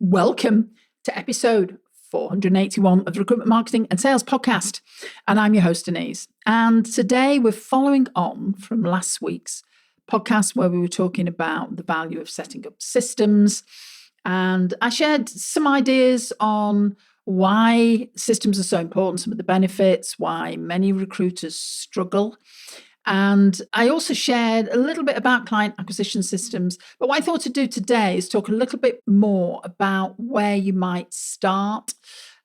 Welcome to episode 481 of the Recruitment Marketing and Sales Podcast. And I'm your host, Denise. And today we're following on from last week's podcast where we were talking about the value of setting up systems. And I shared some ideas on why systems are so important, some of the benefits, why many recruiters struggle. And I also shared a little bit about client acquisition systems. But what I thought to do today is talk a little bit more about where you might start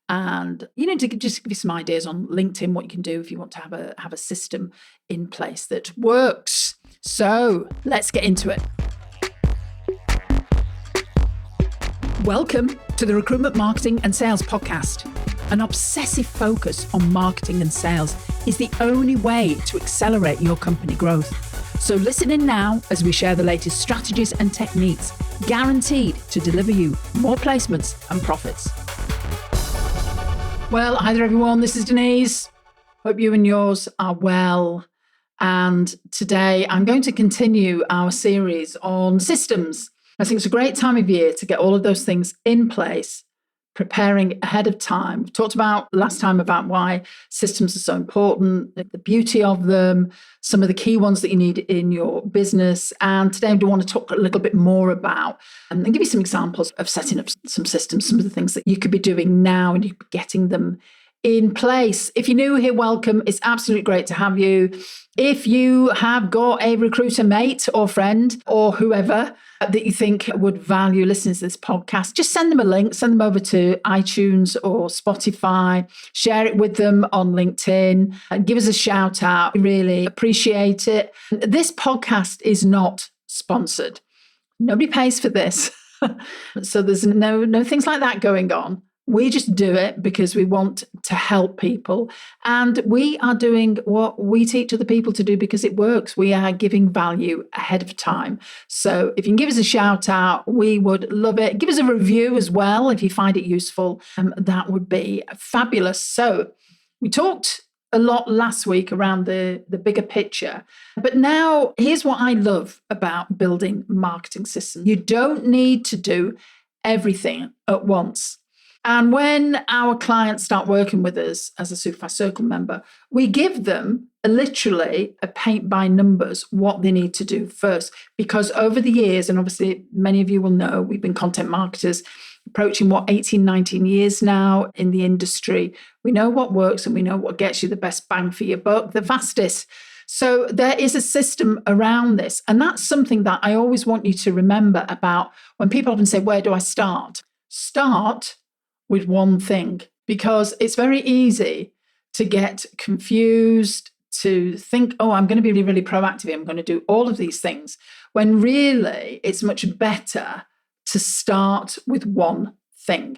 and, to just give you some ideas on LinkedIn, what you can do if you want to have a system in place that works. So let's get into it. Welcome to the Recruitment Marketing and Sales Podcast. An obsessive focus on marketing and sales is the only way to accelerate your company growth. So listen in now as we share the latest strategies and techniques guaranteed to deliver you more placements and profits. Well, hi there everyone, this is Denise. Hope you and yours are well. And today I'm going to continue our series on systems. I think it's a great time of year to get all of those things in place, preparing ahead of time. We talked about last time about why systems are so important, the beauty of them, some of the key ones that you need in your business. And today I do want to talk a little bit more about and give you some examples of setting up some systems, some of the things that you could be doing now and you could be getting them in place. If you're new here, welcome. It's absolutely great to have you. If you have got a recruiter mate or friend or whoever that you think would value listening to this podcast, just send them a link, send them over to iTunes or Spotify, share it with them on LinkedIn, and give us a shout out. We really appreciate it. This podcast is not sponsored. Nobody pays for this. So there's no things like that going on. We just do it because we want to help people. And we are doing what we teach other people to do because it works. We are giving value ahead of time. So if you can give us a shout out, we would love it. Give us a review as well if you find it useful. That would be fabulous. So we talked a lot last week around the bigger picture. But now here's what I love about building marketing systems. You don't need to do everything at once. And when our clients start working with us as a Superfast Circle member, we give them literally a paint by numbers what they need to do first. Because over the years, and obviously many of you will know, we've been content marketers approaching 18, 19 years now in the industry. We know what works and we know what gets you the best bang for your buck, the fastest. So there is a system around this. And that's something that I always want you to remember about when people often say, where do I start? Start with one thing, because it's very easy to get confused, to think, oh, I'm going to be really, really proactive. I'm going to do all of these things, when really it's much better to start with one thing.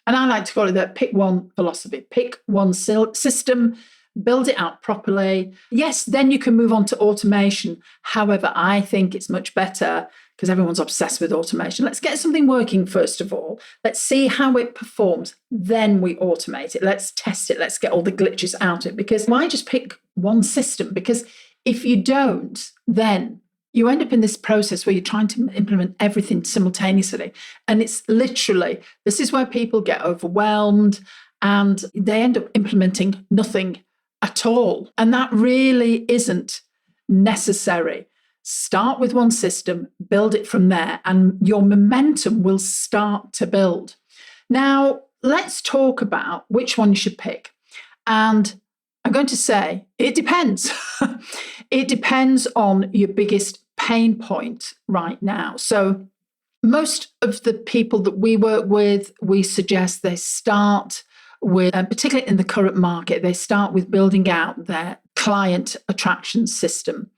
And I like to call it the pick one philosophy. Pick one system, build it out properly. Yes, then you can move on to automation. However, I think it's much better because everyone's obsessed with automation. Let's get something working first of all. Let's see how it performs. Then we automate it. Let's test it. Let's get all the glitches out of it. Because why just pick one system? Because if you don't, then you end up in this process where you're trying to implement everything simultaneously. And it's literally, this is where people get overwhelmed and they end up implementing nothing at all. And that really isn't necessary. Start with one system, build it from there, and your momentum will start to build. Now, let's talk about which one you should pick. And I'm going to say it depends. It depends on your biggest pain point right now. So most of the people that we work with, we suggest they start with, particularly in the current market, they start with building out their client attraction system.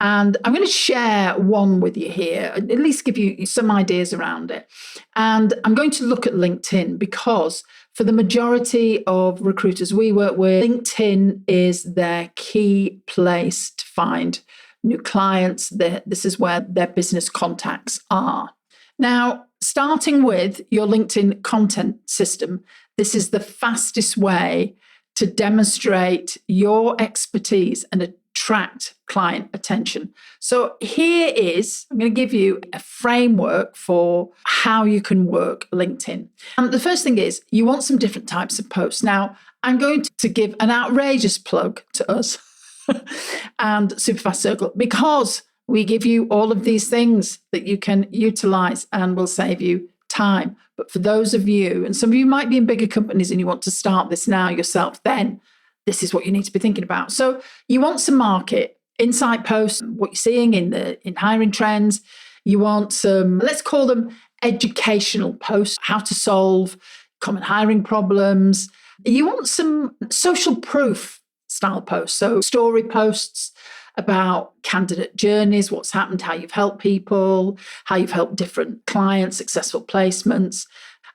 And I'm going to share one with you here, at least give you some ideas around it. And I'm going to look at LinkedIn because for the majority of recruiters we work with, LinkedIn is their key place to find new clients. This is where their business contacts are. Now, starting with your LinkedIn content system, this is the fastest way to demonstrate your expertise and attract client attention. So here is, I'm going to give you a framework for how you can work LinkedIn. And the first thing is you want some different types of posts. Now, I'm going to give an outrageous plug to us and Superfast Circle because we give you all of these things that you can utilize and will save you time. But for those of you, and some of you might be in bigger companies and you want to start this now yourself, then this is what you need to be thinking about. So you want some market insight posts, what you're seeing in hiring trends. You want some, let's call them educational posts, how to solve common hiring problems. You want some social proof style posts, so story posts about candidate journeys, what's happened, how you've helped people, how you've helped different clients, successful placements.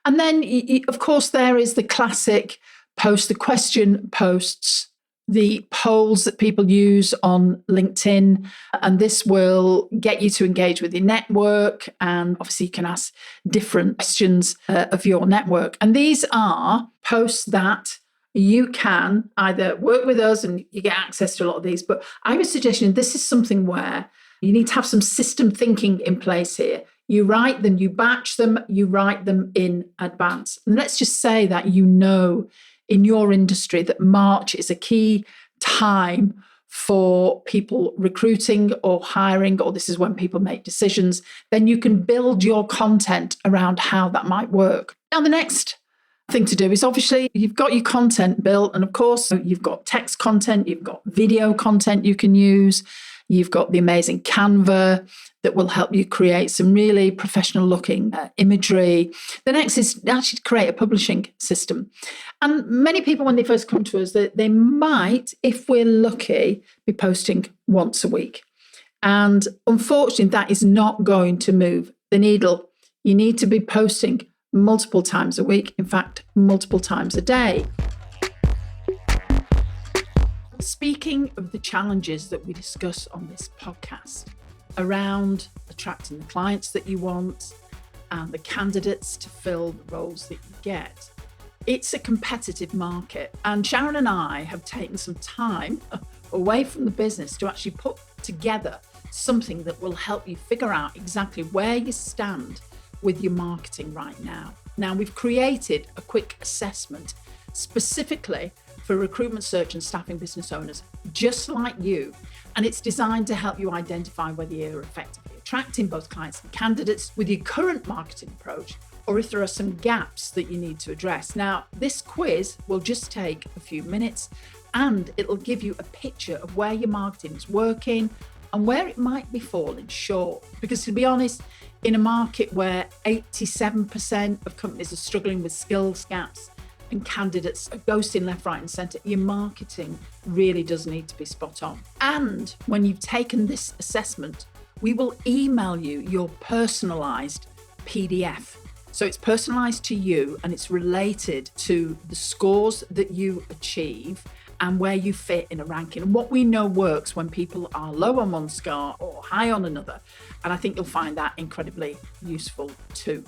And then, of course, there is the classic post, the question posts, the polls that people use on LinkedIn. And this will get you to engage with your network. And obviously, you can ask different questions of your network. And these are posts that you can either work with us and you get access to a lot of these, but I would suggest this is something where you need to have some system thinking in place here. You write them, you batch them, you write them in advance. And let's just say that you know in your industry that March is a key time for people recruiting or hiring, or this is when people make decisions. Then you can build your content around how that might work. Now, the next thing to do is obviously you've got your content built, and of course you've got text content, you've got video content you can use, you've got the amazing Canva that will help you create some really professional looking imagery. The next is actually to create a publishing system. And many people, when they first come to us, they might, if we're lucky, be posting once a week. And unfortunately, that is not going to move the needle. You need to be posting multiple times a week, in fact, multiple times a day. Speaking of the challenges that we discuss on this podcast around attracting the clients that you want and the candidates to fill the roles that you get, it's a competitive market. And Sharon and I have taken some time away from the business to actually put together something that will help you figure out exactly where you stand with your marketing right now. Now, we've created a quick assessment specifically for recruitment search and staffing business owners just like you, and it's designed to help you identify whether you're effectively attracting both clients and candidates with your current marketing approach, or if there are some gaps that you need to address. Now, this quiz will just take a few minutes and it'll give you a picture of where your marketing is working and where it might be falling short. Because to be honest, in a market where 87% of companies are struggling with skills gaps and candidates are ghosting left, right and centre, your marketing really does need to be spot on. And when you've taken this assessment, we will email you your personalised PDF. So it's personalised to you and it's related to the scores that you achieve and where you fit in a ranking. And what we know works when people are low on one score or high on another. And I think you'll find that incredibly useful too.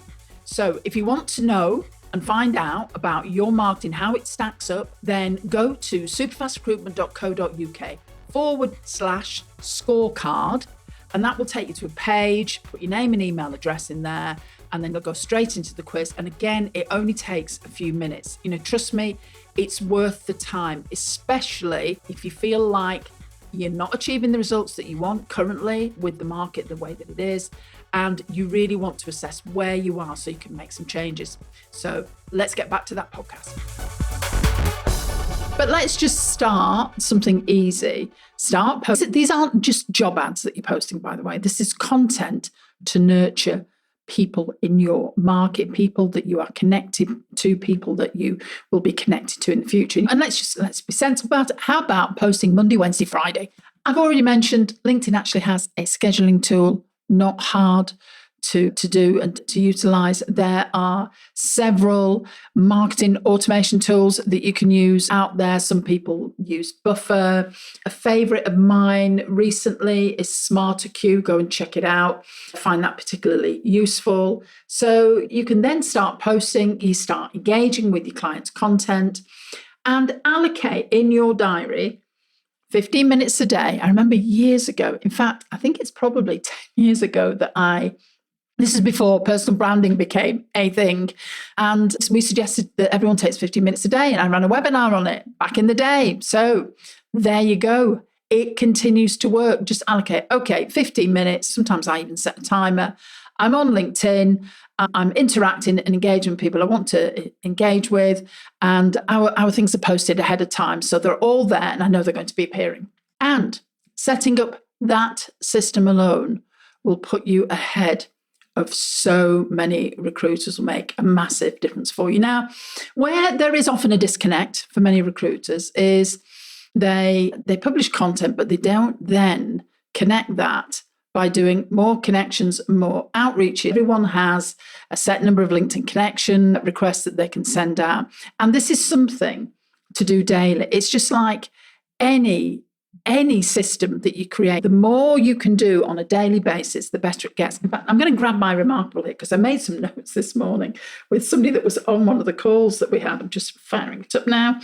So if you want to know and find out about your marketing, how it stacks up, then go to superfastrecruitment.co.uk/scorecard. And that will take you to a page, put your name and email address in there, and then you'll go straight into the quiz. And again, it only takes a few minutes. Trust me, it's worth the time, especially if you feel like you're not achieving the results that you want currently with the market the way that it is, and you really want to assess where you are so you can make some changes. So let's get back to that podcast. But let's just start something easy. Start posting. These aren't just job ads that you're posting, by the way. This is content to nurture people in your market, people that you are connected to, people that you will be connected to in the future. And let's be sensible about it. How about posting Monday, Wednesday, Friday? I've already mentioned LinkedIn actually has a scheduling tool, not hard to do and to utilize. There are several marketing automation tools that you can use out there. Some people use Buffer. A favorite of mine recently is SmarterQ. Go and check it out. I find that particularly useful. So you can then start posting, you start engaging with your client's content, and allocate in your diary 15 minutes a day. I remember years ago, in fact, I think it's probably 10 years ago this is before personal branding became a thing. And we suggested that everyone takes 15 minutes a day. And I ran a webinar on it back in the day. So there you go. It continues to work. Just allocate, 15 minutes. Sometimes I even set a timer. I'm on LinkedIn. I'm interacting and engaging with people I want to engage with. And our things are posted ahead of time. So they're all there and I know they're going to be appearing. And setting up that system alone will put you ahead of so many recruiters, will make a massive difference for you. Now, where there is often a disconnect for many recruiters is they publish content, but they don't then connect that by doing more connections, more outreach. Everyone has a set number of LinkedIn connection requests that they can send out. And this is something to do daily. It's just like any system that you create, the more you can do on a daily basis, the better it gets. In fact, I'm going to grab my Remarkable here because I made some notes this morning with somebody that was on one of the calls that we had. I'm just firing it up now.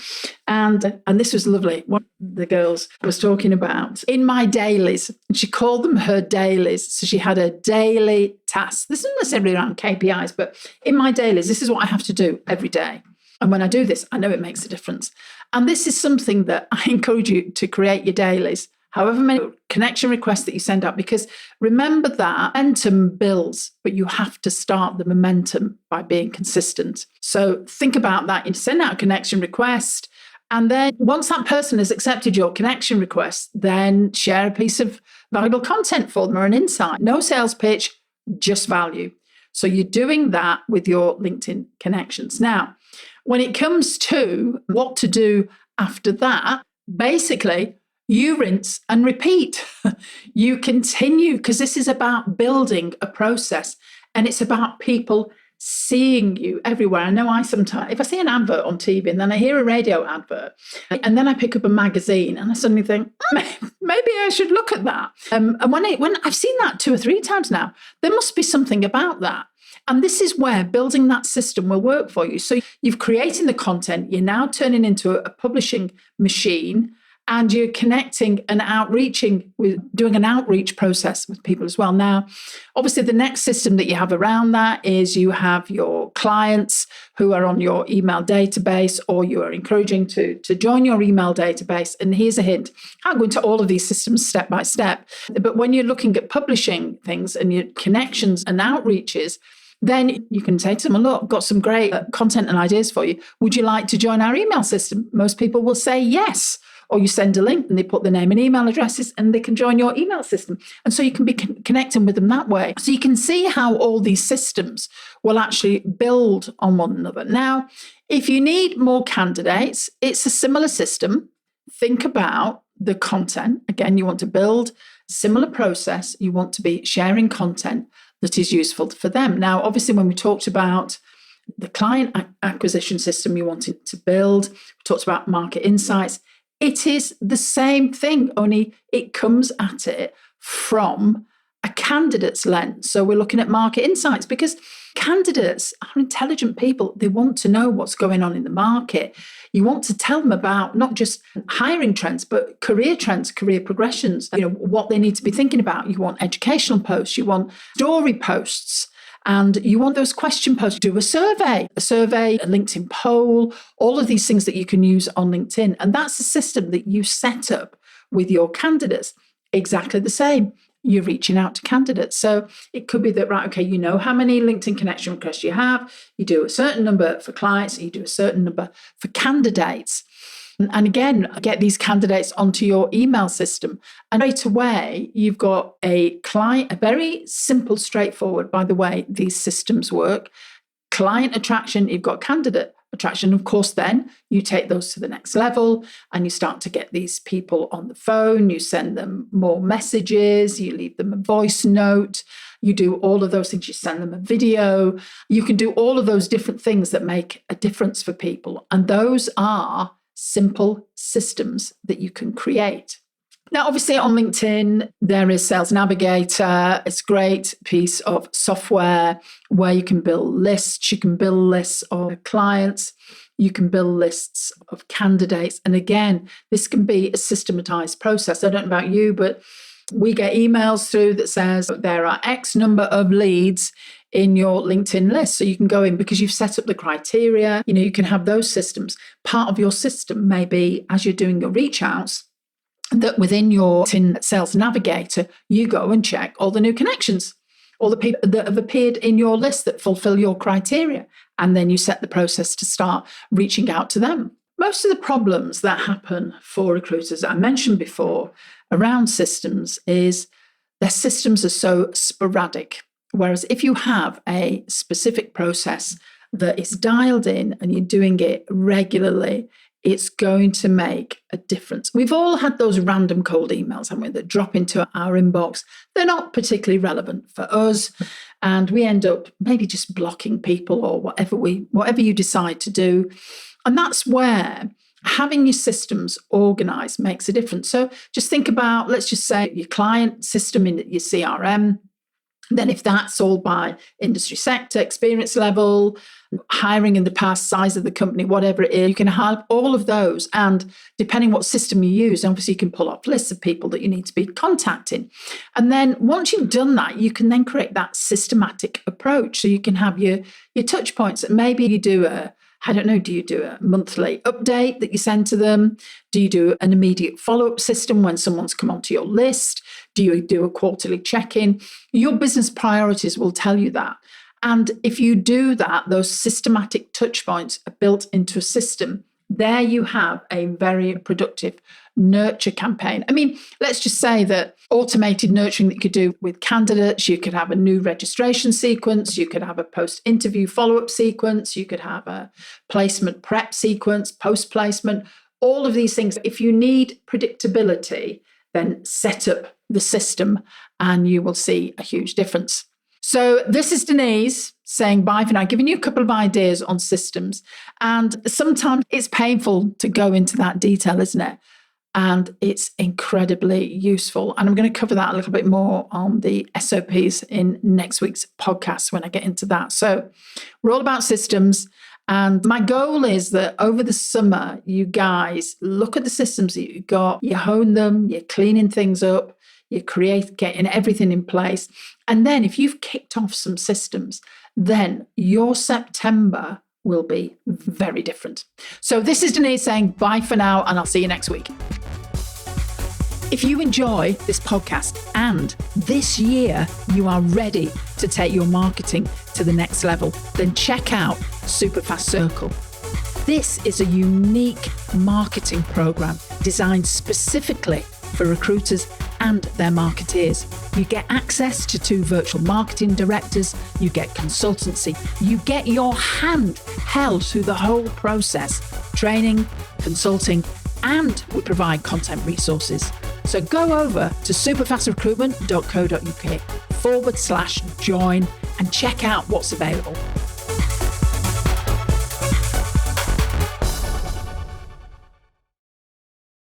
And this was lovely. One of the girls was talking about in my dailies, and she called them her dailies. So she had a daily task. This isn't necessarily around KPIs, but in my dailies, this is what I have to do every day. And when I do this, I know it makes a difference. And this is something that I encourage you to create your dailies, however many connection requests that you send out, because remember that momentum builds, but you have to start the momentum by being consistent. So think about that. You send out a connection request, and then once that person has accepted your connection request, then share a piece of valuable content for them or an insight. No sales pitch, just value. So you're doing that with your LinkedIn connections. Now, when it comes to what to do after that, basically, you rinse and repeat. You continue, because this is about building a process and it's about people seeing you everywhere. I know I sometimes, if I see an advert on TV and then I hear a radio advert and then I pick up a magazine and I suddenly think, maybe I should look at that. And when I've seen that 2 or 3 times now, there must be something about that. And this is where building that system will work for you. So you've created the content, you're now turning into a publishing machine, and you're connecting and outreaching with doing an outreach process with people as well. Now, obviously, the next system that you have around that is you have your clients who are on your email database, or you are encouraging to join your email database. And here's a hint. I'll go into all of these systems step by step. But when you're looking at publishing things and your connections and outreaches, then you can say to them, look, I've got some great content and ideas for you. Would you like to join our email system? Most people will say yes. Or you send a link and they put their name and email addresses and they can join your email system. And so you can be connecting with them that way. So you can see how all these systems will actually build on one another. Now, if you need more candidates, it's a similar system. Think about the content. Again, you want to build a similar process. You want to be sharing content that is useful for them. Now, obviously, when we talked about the client acquisition system you wanted to build, we talked about market insights. It is the same thing, only it comes at it from a candidate's lens. So we're looking at market insights because candidates are intelligent people. They want to know what's going on in the market. You want to tell them about not just hiring trends, but career trends, career progressions, what they need to be thinking about. You want educational posts, you want story posts, and you want those question posts. Do a survey, a LinkedIn poll, all of these things that you can use on LinkedIn. And that's the system that you set up with your candidates. Exactly the same. You're reaching out to candidates. So it could be that, right, okay, you know how many LinkedIn connection requests you have. You do a certain number for clients, you do a certain number for candidates. And again, get these candidates onto your email system. And right away, you've got a client, a very simple, straightforward, by the way, these systems work. Client attraction, you've got candidate attraction. Of course, then you take those to the next level and you start to get these people on the phone. You send them more messages, you leave them a voice note, you do all of those things, you send them a video. You can do all of those different things that make a difference for people. And those are simple systems that you can create. Now, obviously on LinkedIn, there is Sales Navigator. It's a great piece of software where you can build lists. You can build lists of clients. You can build lists of candidates. And again, this can be a systematized process. I don't know about you, but we get emails through that says there are X number of leads in your LinkedIn list. So you can go in because you've set up the criteria. You can have those systems. Part of your system may be, as you're doing your reach outs, that within your LinkedIn Sales Navigator, you go and check all the new connections, all the people that have appeared in your list that fulfill your criteria. And then you set the process to start reaching out to them. Most of the problems that happen for recruiters, I mentioned before, around systems is their systems are so sporadic. Whereas if you have a specific process that is dialed in and you're doing it regularly, it's going to make a difference. We've all had those random cold emails, haven't we, that drop into our inbox. They're not particularly relevant for us. And we end up maybe just blocking people or whatever you decide to do. And that's where having your systems organized makes a difference. So just think about, let's just say, your client system in your CRM. Then if that's all by industry sector, experience level, hiring in the past, size of the company, whatever it is, you can have all of those. And depending what system you use, obviously you can pull off lists of people that you need to be contacting. And then once you've done that, you can then create that systematic approach. So you can have your touch points. Maybe you do do you do a monthly update that you send to them? Do you do an immediate follow-up system when someone's come onto your list? Do you do a quarterly check-in? Your business priorities will tell you that. And if you do that, those systematic touch points are built into a system. There you have a very productive nurture campaign. I mean, let's just say that automated nurturing that you could do with candidates, you could have a new registration sequence, you could have a post-interview follow-up sequence, you could have a placement prep sequence, post-placement, all of these things. If you need predictability, then set up the system and you will see a huge difference. So this is Denise saying bye for now, giving you a couple of ideas on systems. And sometimes it's painful to go into that detail, isn't it? And it's incredibly useful. And I'm going to cover that a little bit more on the SOPs in next week's podcast when I get into that. So we're all about systems. And my goal is that over the summer, you guys look at the systems that you've got, you hone them, you're cleaning things up, you getting everything in place. And then if you've kicked off some systems, then your September will be very different. So this is Denise saying bye for now, and I'll see you next week. If you enjoy this podcast and this year you are ready to take your marketing to the next level, then check out Superfast Circle. This is a unique marketing program designed specifically for recruiters and their marketeers. You get access to 2 virtual marketing directors, you get consultancy, you get your hand held through the whole process, training, consulting, and we provide content resources. So go over to superfastrecruitment.co.uk /join and check out what's available.